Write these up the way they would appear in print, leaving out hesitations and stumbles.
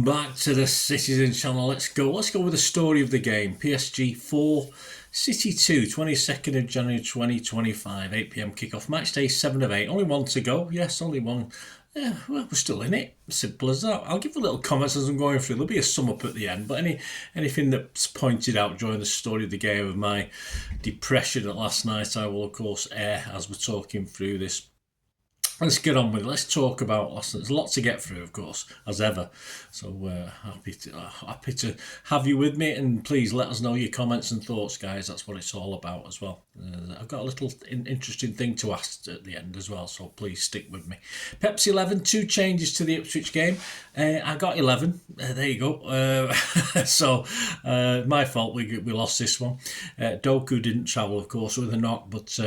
back to the Citizen channel. Let's go with the story of the game. PSG 4, City 2, 22nd of January 2025, 8 p.m. kickoff. Match day 7 of 8. Only one to go. Yes, only one. Yeah, well, we're still in it. Simple as that. I'll give a little comments as I'm going through. There'll be a sum up at the end. But anything that's pointed out during the story of the game of my depression at last night, I will, of course, air as we're talking through this. Let's get on with it. Let's talk about last night. There's a lot to get through, of course, as ever. So happy to have you with me, and please let us know your comments and thoughts, guys. That's what it's all about as well. I've got a little interesting thing to ask at the end as well, so please stick with me. Pepsi 11, 2 changes to the Ipswich game. I got 11. There you go. So my fault. We lost this one. Doku didn't travel, of course, with a knock, but.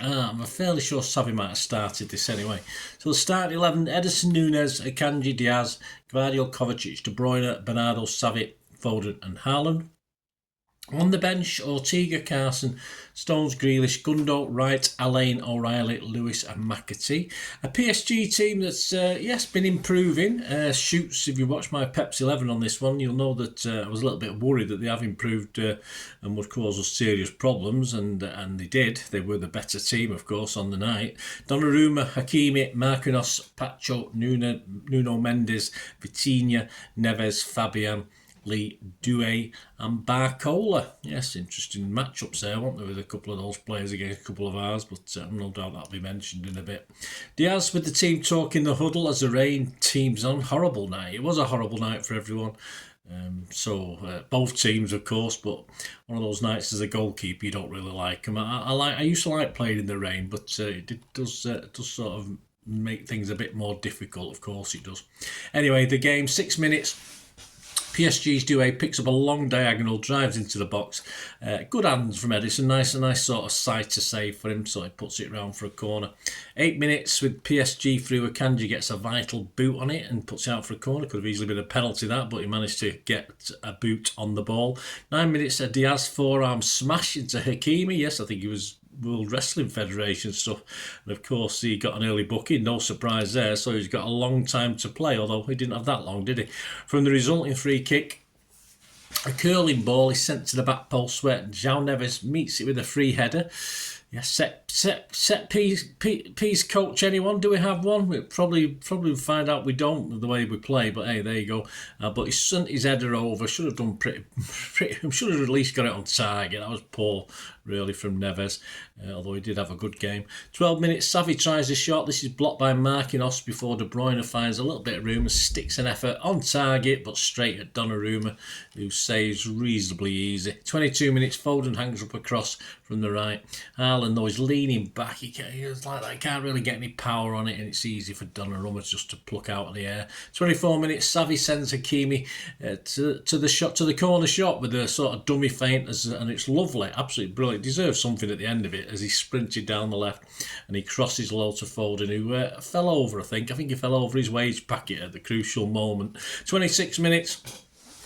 I'm fairly sure Savi might have started this anyway. So the start 11, Ederson, Nunes, Akanji, Diaz, Gvardiol, Kovacic, De Bruyne, Bernardo, Savic, Foden and Haaland. On the bench, Ortega, Carson, Stones, Grealish, Gundo, Wright, Alain, O'Reilly, Lewis and McAtee. A PSG team that's, been improving. Shoots, if you watch my Pepsi 11 on this one, you'll know that I was a little bit worried that they have improved and would cause us serious problems, and they did. They were the better team, of course, on the night. Donnarumma, Hakimi, Marquinhos, Pacho, Nuno Mendes, Vitinha, Neves, Fabian, Lee, Doué and Barcola. Yes, interesting matchups there, weren't there, with a couple of those players against a couple of ours, but no doubt that'll be mentioned in a bit. Diaz with the team talk in the huddle as the rain teams on. Horrible night. It was a horrible night for everyone. Both teams, of course, but one of those nights as a goalkeeper you don't really like them. I used to like playing in the rain, but it does sort of make things a bit more difficult. Of course it does. Anyway, the game, 6 minutes. PSG's Doué picks up a long diagonal, drives into the box. Good hands from Ederson, nice sort of sight to save for him, so he puts it round for a corner. 8 minutes with PSG through. Akanji gets a vital boot on it and puts it out for a corner. Could have easily been a penalty that, but he managed to get a boot on the ball. 9 minutes, a Diaz forearm smash into Hakimi. Yes, I think he was World Wrestling Federation stuff, and of course he got an early booking, no surprise there, so he's got a long time to play, although he didn't have that long, did he? From the resulting free kick, a curling ball is sent to the back post where João Neves meets it with a free header. Yes, set piece coach, anyone? Do we have one? We'll probably find out we don't with the way we play, but hey, there you go. But he sent his header over. Should have done pretty. Should have at least got it on target. That was poor, really, from Neves, although he did have a good game. 12 minutes, Savi tries a shot. This is blocked by Marquinhos before De Bruyne finds a little bit of room and sticks an effort on target, but straight at Donnarumma, who saves reasonably easy. 22 minutes, Foden hangs up a cross from the right. Haaland, though, is leaning back. He can't really get any power on it, and it's easy for Donnarumma just to pluck out of the air. 24 minutes, Savi sends Hakimi to the corner shot with a sort of dummy feint, and it's lovely, absolutely brilliant. It deserves something at the end of it as he sprinted down the left and he crosses low to Foden, who fell over, I think he fell over his wage packet at the crucial moment. 26 minutes.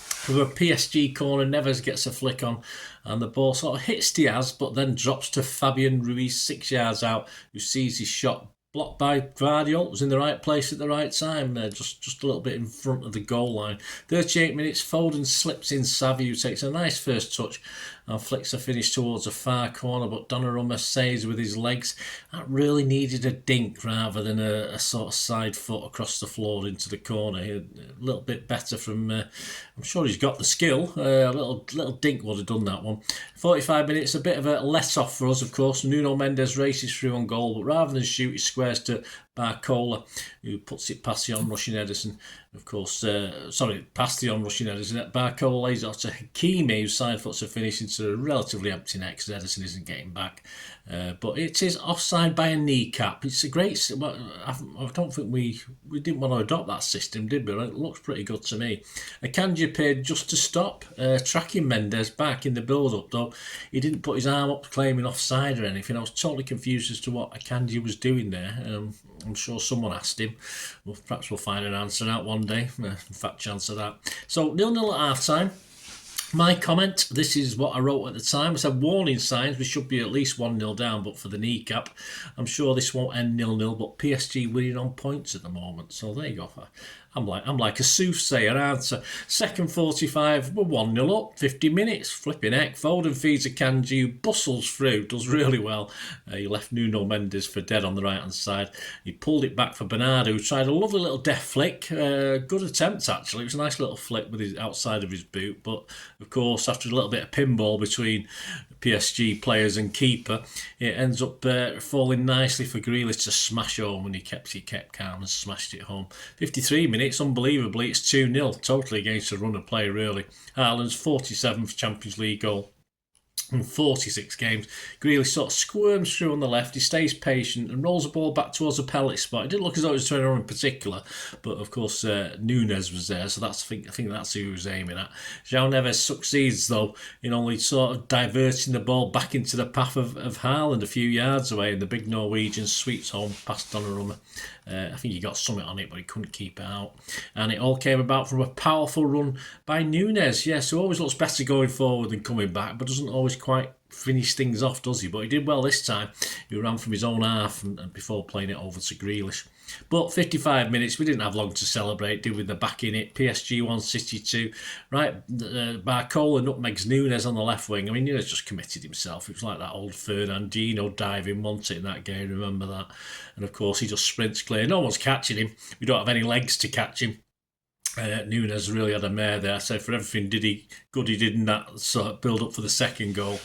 From a PSG corner, Neves gets a flick on and the ball sort of hits Diaz but then drops to Fabian Ruiz 6 yards out, who sees his shot blocked by Gvardiol. Was in the right place at the right time, just a little bit in front of the goal line. 38 minutes, Foden slips in Savi, who takes a nice first touch and flicks a finish towards a far corner, but Donnarumma saves with his legs. That really needed a dink rather than a sort of side foot across the floor into the corner. A little bit better from, I'm sure he's got the skill. A little dink would have done that one. 45 minutes, a bit of a let-off for us, of course. Nuno Mendes races through on goal, but rather than shoot, he squares to Barcola, who puts it past the on-rushing Ederson. Of course, past the on-rushing Ederson. Barcola lays it off to Hakimi, who side foots a finish into a relatively empty net because Ederson isn't getting back. But it is offside by a kneecap. It's a great. I don't think we didn't want to adopt that system, did we? It looks pretty good to me. Akanji appeared just to stop, tracking Mendes back in the build-up, though he didn't put his arm up claiming offside or anything. I was totally confused as to what Akanji was doing there. I'm sure someone asked him. Well, perhaps we'll find an answer out one day. Fat chance of that. So 0-0 at half-time. My comment, this is what I wrote at the time. I said warning signs, we should be at least 1-0 down, but for the kneecap, I'm sure this won't end 0-0, but PSG winning on points at the moment. So there you go. I'm like a soothsayer, aren't I? Second 45, we're 1-0 up, 50 minutes. Flipping heck. Foden feeds a Kanji, who bustles through, does really well. He left Nuno Mendes for dead on the right hand side. He pulled it back for Bernardo, who tried a lovely little deft flick. Good attempt, actually. It was a nice little flick with his outside of his boot. But, of course, after a little bit of pinball between PSG players and keeper, it ends up falling nicely for Grealish to smash home, and he kept calm and smashed it home. 53 minutes, unbelievably, it's 2-0, totally against the run of play, really. Haaland's 47th Champions League goal in 46 games. Grealish sort of squirms through on the left. He stays patient and rolls the ball back towards the penalty spot. It didn't look as though it was turning on in particular, but of course Nunes was there, so I think that's who he was aiming at. João Neves succeeds though in only sort of diverting the ball back into the path of Haaland a few yards away, and the big Norwegian sweeps home past Donnarumma. I think he got something on it, but he couldn't keep it out. And it all came about from a powerful run by Nunes. Yes, who always looks better going forward than coming back, but doesn't always quite finish things off, does he? But he did well this time. He ran from his own half and before playing it over to Grealish. But 55 minutes, we didn't have long to celebrate, did we? The back in it. PSG 1, City 2. Right, Barcola nutmegs Nunes on the left wing. I mean, Nunes just committed himself. It was like that old Fernandinho diving, wasn't it, in that game? Remember that? And of course, he just sprints clear. No one's catching him. We don't have any legs to catch him. Nunes really had a mare there. So for everything he did in that sort of build up for the second goal.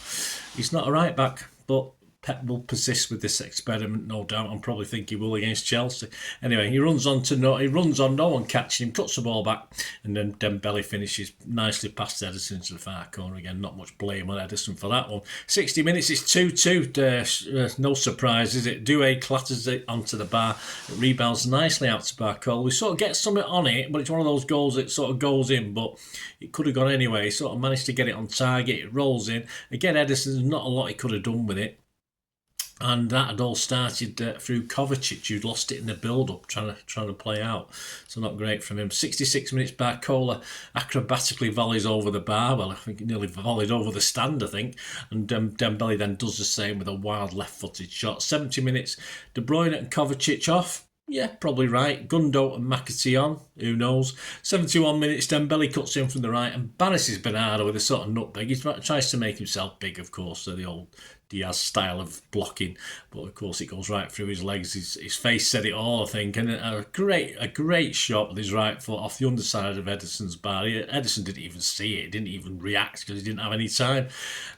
He's not a right back, but Pep will persist with this experiment, no doubt. I'm probably thinking he will against Chelsea. Anyway, he runs on, no one catching him, cuts the ball back, and then Dembele finishes nicely past Ederson to the far corner again. Not much blame on Ederson for that one. 60 minutes, it's 2-2. No surprise, is it? Doué clatters it onto the bar. It rebounds nicely out to Barcola. We sort of get something on it, but it's one of those goals that sort of goes in, but it could have gone anyway. He sort of managed to get it on target. It rolls in. Again, Ederson's not a lot he could have done with it. And that had all started through Kovacic, who'd lost it in the build-up, trying to play out. So not great from him. 66 minutes, Barcola acrobatically volleys over the bar. Well, I think he nearly volleyed over the stand, I think. And Dembele then does the same with a wild left-footed shot. 70 minutes, De Bruyne and Kovacic off. Yeah, probably right. Gundo and McAtee on. Who knows? 71 minutes, Dembele cuts in from the right and banishes Bernardo with a sort of nutmeg. He tries to make himself big, of course, so the old Diaz style of blocking, but of course it goes right through his legs. His face said it all, I think, and a great shot with his right foot off the underside of Ederson's bar. Ederson didn't even see it, didn't even react because he didn't have any time,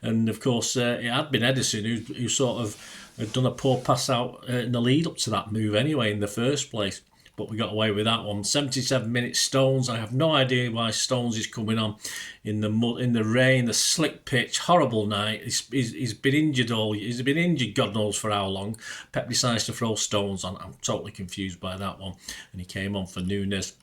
and of course it had been Ederson who sort of had done a poor pass out in the lead up to that move anyway in the first place. But we got away with that one. 77 minutes, Stones. I have no idea why Stones is coming on in the mud, in the rain, the slick pitch. Horrible night. He's been injured He's been injured, God knows for how long. Pep decides to throw Stones on. I'm totally confused by that one. And he came on for Nunes.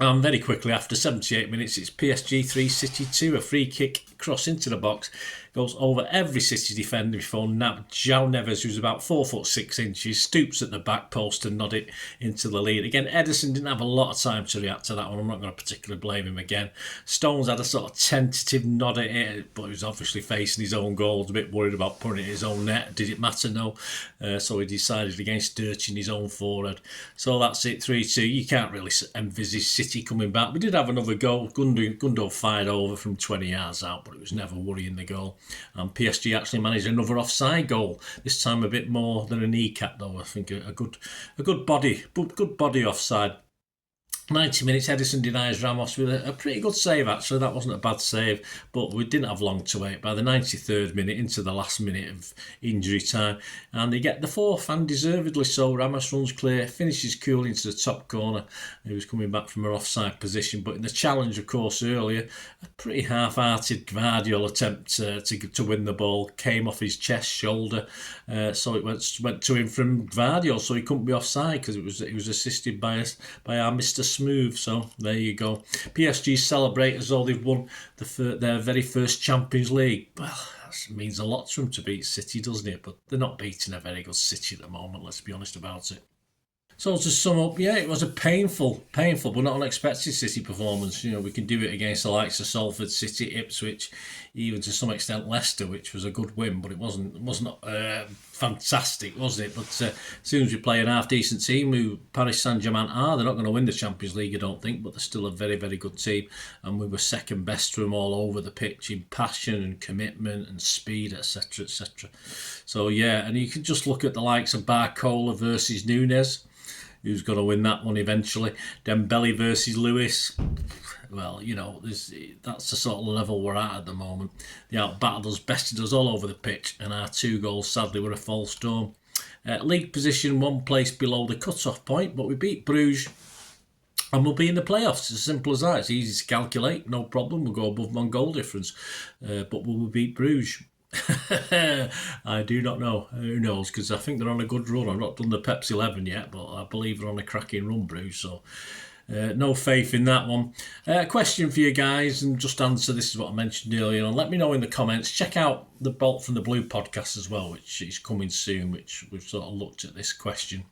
Very quickly after 78 minutes, it's PSG 3, City 2. A free kick cross into the box. Goes over every City defender before João Neves, who's about 4'6", stoops at the back post and nod it into the lead. Again, Ederson didn't have a lot of time to react to that one. I'm not going to particularly blame him again. Stones had a sort of tentative nod at it, but he was obviously facing his own goal. A bit worried about putting it in his own net. Did it matter? No. So he decided against dirching his own forehead. So that's it, 3-2. You can't really envisage City coming back. We did have another goal. Gundo fired over from 20 yards out, but it was never worrying the goal. And PSG actually managed another offside goal. This time a bit more than a kneecap, though. I think a good body offside. 90 minutes, Ederson denies Ramos with a pretty good save, actually. That wasn't a bad save, but we didn't have long to wait. By the 93rd minute, into the last minute of injury time, and they get the fourth, and deservedly so. Ramos runs clear, finishes cool into the top corner. He was coming back from an offside position, but in the challenge, of course, earlier, a pretty half-hearted Gvardiol attempt to win the ball came off his chest, shoulder, so it went to him from Gvardiol, so he couldn't be offside because it was assisted by our Mr. Smooth. So there you go. PSG celebrate as though they've won their very first Champions League. Well, that means a lot to them to beat City, doesn't it? But they're not beating a very good City at the moment, let's be honest about it. So to sum up, yeah, it was a painful but not unexpected City performance. We can do it against the likes of Salford, City, Ipswich, even to some extent Leicester, which was a good win, but it wasn't fantastic, was it? But as soon as we play an half-decent team, who Paris Saint-Germain are, they're not going to win the Champions League, I don't think, but they're still a very, very good team, and we were second best to them all over the pitch in passion and commitment and speed, etc., etc. So yeah, and you can just look at the likes of Barcola versus Nunes, who's going to win that one eventually. Dembele versus Lewis. Well, that's the sort of level we're at the moment. They outbattled us, bested us all over the pitch, and our 2 goals sadly were a false storm. League position 1 place below the cut-off point, but we beat Bruges and we'll be in the playoffs. It's as simple as that. It's easy to calculate, no problem. We'll go above them on goal difference, but will we beat Bruges? I do not know. Who knows? Because I think they're on a good run. I've not done the Pepsi 11 yet, but I believe they're on a cracking run, Bruges. So no faith in that one. Question for you guys, and just answer this is what I mentioned earlier on. Let me know in the comments. Check out the Bolt from the Blue podcast as well, which is coming soon, which we've sort of looked at this question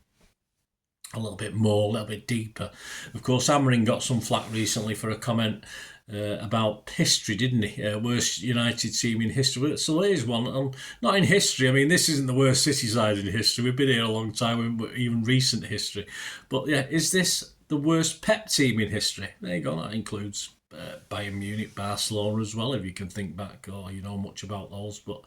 a little bit more, a little bit deeper. Of course, Amarin got some flack recently for a comment about history, didn't he? Worst United team in history. So there's one. Not in history. I mean, this isn't the worst City side in history. We've been here a long time, even recent history. But yeah, is this the worst Pep team in history? There you go. That includes Bayern Munich, Barcelona as well, if you can think back or you know much about those. But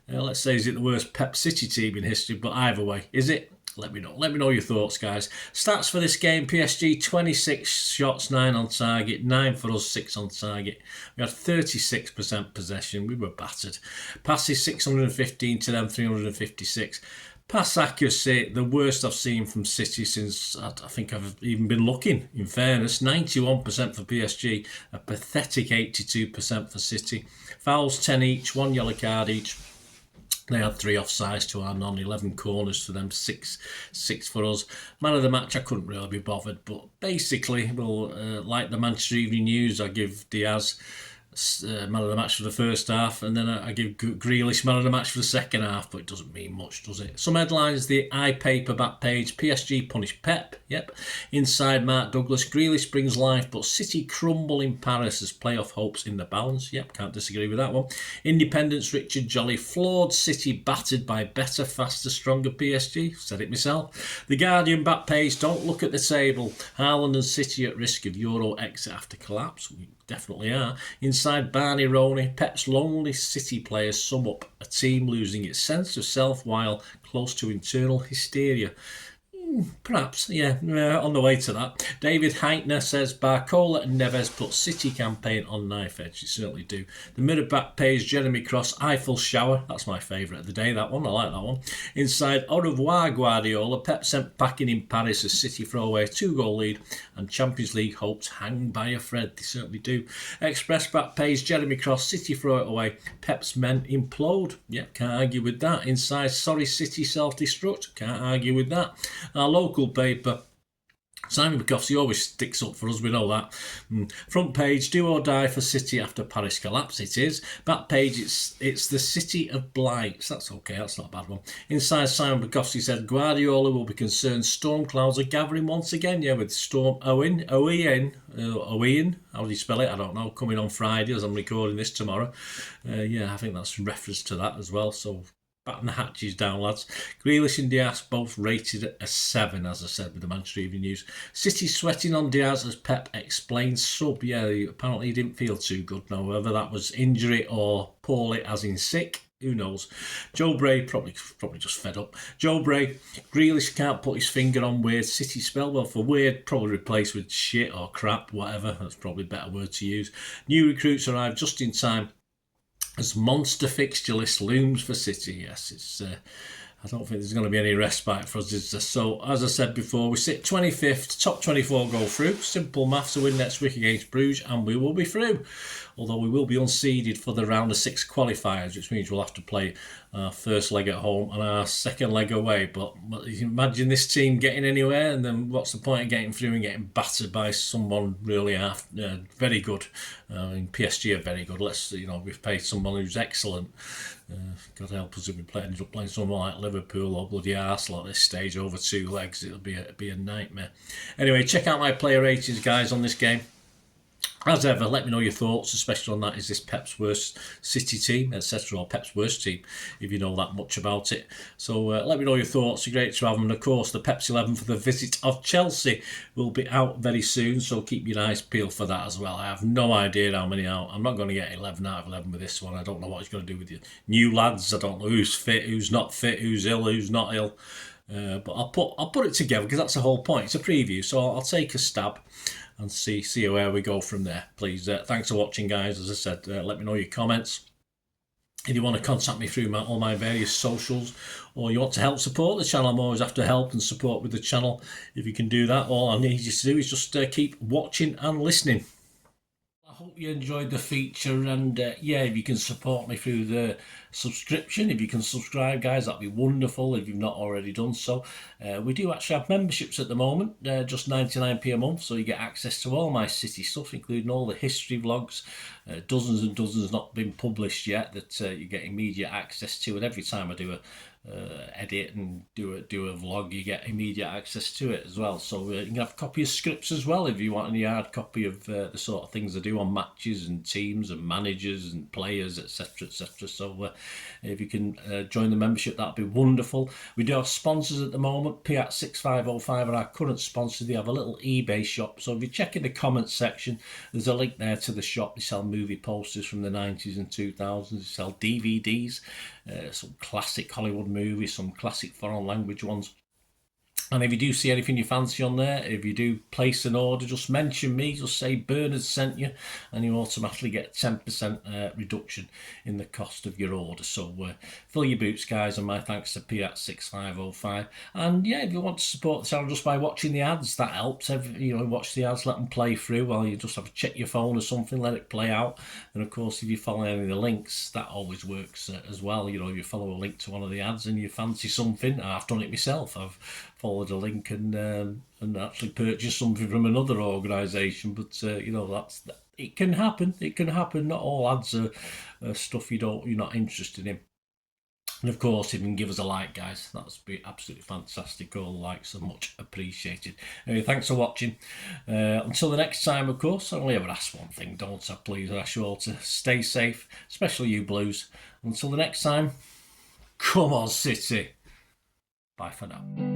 let's say, is it the worst Pep City team in history? But either way, is it? Let me know. Let me know your thoughts, guys. Stats for this game: PSG 26 shots, 9 on target, 9 for us, 6 on target. We had 36% possession. We were battered. Passes 615 to them, 356. Pass accuracy, the worst I've seen from City since I think I've even been looking, in fairness. 91% for PSG, a pathetic 82% for City. Fouls 10 each, 1 yellow card each. They had 3 offsides to our none, 11 corners for them, 6 for us. Man of the match, I couldn't really be bothered, but basically, like the Manchester Evening News, I give Diaz man of the match for the first half, and then I give Grealish man of the match for the second half, but it doesn't mean much, does it? Some headlines: the iPaper back page, PSG punish Pep, yep. Inside Marc Douglas, Grealish brings life, but City crumble in Paris as playoff hopes in the balance, yep, can't disagree with that one. Independence, Richard Jolly, flawed City battered by better, faster, stronger PSG, said it myself. The Guardian back page, don't look at the table, Haaland and City at risk of Euro exit after collapse. We definitely are. Inside Barney Roney, Pep's lonely City players sum up a team losing its sense of self while close to internal hysteria. Perhaps, yeah, on the way to that. David Heitner says Barcola and Neves put City campaign on knife edge. They certainly do. The mirror back page, Jeremy Cross, Eiffel Shower. That's my favourite of the day, that one. I like that one. Inside, au revoir Guardiola. Pep sent packing in Paris as City throw away a 2-goal lead, and Champions League hopes hang by a thread. They certainly do. Express back page, Jeremy Cross, City throw it away. Pep's men implode. Yep, can't argue with that. Inside, sorry City self-destruct. Can't argue with that. Our local paper, Simon Bukowski always sticks up for us, we know that. Front page, do or die for City after Paris collapse. It is. Back page, it's the City of Blights. That's okay, that's not a bad one. Inside, Simon Bukowski said Guardiola will be concerned storm clouds are gathering once again, yeah, with Storm Owen, how do you spell it? I don't know, coming on Friday as I'm recording this tomorrow. I think that's a reference to that as well, so batten the hatches down, lads. Grealish and Diaz both rated at a 7, as I said with the Manchester Evening News. City sweating on Diaz as Pep explains sub. Yeah, apparently he didn't feel too good now, whether that was injury or poorly as in sick. Who knows? Joe Bray, probably just fed up. Joe Bray, Grealish can't put his finger on weird City spell. Well, for weird, probably replaced with shit or crap, whatever. That's probably a better word to use. New recruits arrive just in time as monster fixture list looms for City. Yes, it's. I don't think there's going to be any respite for us. So, as I said before, we sit 25th, top 24 go through. Simple maths, a win next week against Bruges, and we will be through. Although we will be unseeded for the round of 6 qualifiers, which means we'll have to play our first leg at home and our second leg away. But you can imagine this team getting anywhere, and then what's the point of getting through and getting battered by someone really very good? PSG are very good. We've paid someone who's excellent. God help us if we end up playing someone like Liverpool or bloody Arsenal at this stage over 2 legs. It'll be a nightmare. Anyway, check out my player ratings, guys, on this game. As ever, let me know your thoughts, especially on that. Is this Pep's worst City team, etc., or Pep's worst team, if you know that much about it? So let me know your thoughts. It's great to have them. And of course, the Pep's 11 for the visit of Chelsea will be out very soon, so keep your eyes peeled for that as well. I have no idea how many out. I'm not going to get 11 out of 11 with this one. I don't know what he's going to do with you new lads. I don't know who's fit, who's not fit, who's ill, who's not ill. But I'll put it together because that's the whole point. It's a preview, so I'll take a stab and see where we go from there. Please, thanks for watching, guys. As I said, let me know your comments. If you want to contact me through all my various socials, or you want to help support the channel, I'm always after help and support with the channel. If you can do that, all I need you to do is just keep watching and listening. I hope you enjoyed the feature, and yeah, if you can support me through the subscription, if you can subscribe, guys, that'd be wonderful if you've not already done so. We do actually have memberships at the moment, just 99p a month, so you get access to all my City stuff, including all the history vlogs, dozens and dozens not been published yet that you get immediate access to, and every time I do a edit and do a vlog, you get immediate access to it as well. So you can have a copy of scripts as well if you want any hard copy of the sort of things I do on matches and teams and managers and players, etc, etc. So if you can join the membership, that'd be wonderful. We do have sponsors at the moment. Piat6505 are our current sponsor. They have a little eBay shop, so if you check in the comments section, there's a link there to the shop. They sell movie posters from the 90s and 2000s. They sell DVDs, some classic Hollywood movies, some classic foreign language ones. And if you do see anything you fancy on there, if you do place an order, just mention me, just say Bernard sent you, and you automatically get 10% reduction in the cost of your order. So fill your boots, guys, and my thanks to Piat6505. And yeah, if you want to support the channel just by watching the ads, that helps. Watch the ads, let them play through while you just have to check your phone or something, let it play out. And of course, if you follow any of the links, that always works as well. If you follow a link to one of the ads and you fancy something, I've done it myself. I've followed a link and actually purchase something from another organisation, but it can happen. It can happen. Not all ads are stuff you're not interested in. And of course, if you can give us a like, guys, that's be absolutely fantastic. All likes are much appreciated. Anyway, thanks for watching. Until the next time, of course, I only ever ask one thing, don't I? Please, I ask you all to stay safe, especially you Blues. Until the next time, come on, City. Bye for now.